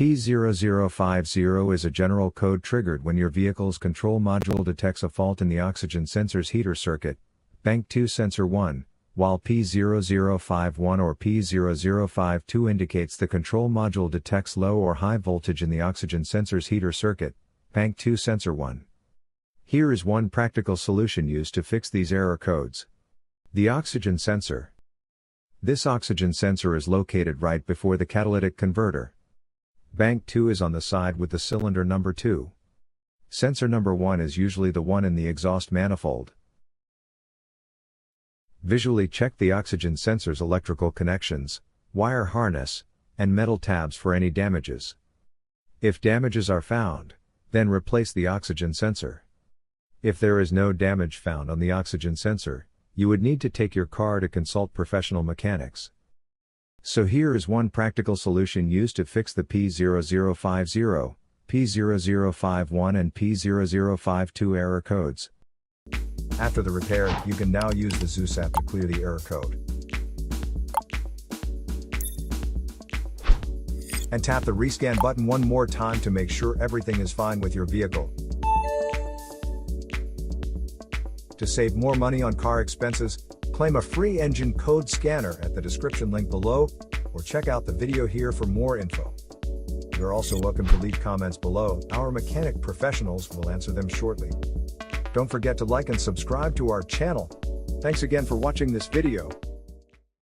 P0050 is a general code triggered when your vehicle's control module detects a fault in the oxygen sensor's heater circuit, Bank 2 Sensor 1, while P0051 or P0052 indicates the control module detects low or high voltage in the oxygen sensor's heater circuit, Bank 2 Sensor 1. Here is one practical solution used to fix these error codes. The oxygen sensor. This oxygen sensor is located right before the catalytic converter. Bank 2 is on the side with the cylinder number 2. Sensor number 1 is usually the one in the exhaust manifold. Visually check the oxygen sensor's electrical connections, wire harness, and metal tabs for any damages. If damages are found, then replace the oxygen sensor. If there is no damage found on the oxygen sensor, you would need to take your car to consult professional mechanics. So here is one practical solution used to fix the P0050, P0051 and P0052 error codes. After the repair, you can now use the Zeus app to clear the error code. And tap the rescan button one more time to make sure everything is fine with your vehicle. To save more money on car expenses, claim a free engine code scanner at the description link below, or check out the video here for more info. You're also welcome to leave comments below, our mechanic professionals will answer them shortly. Don't forget to like and subscribe to our channel. Thanks again for watching this video.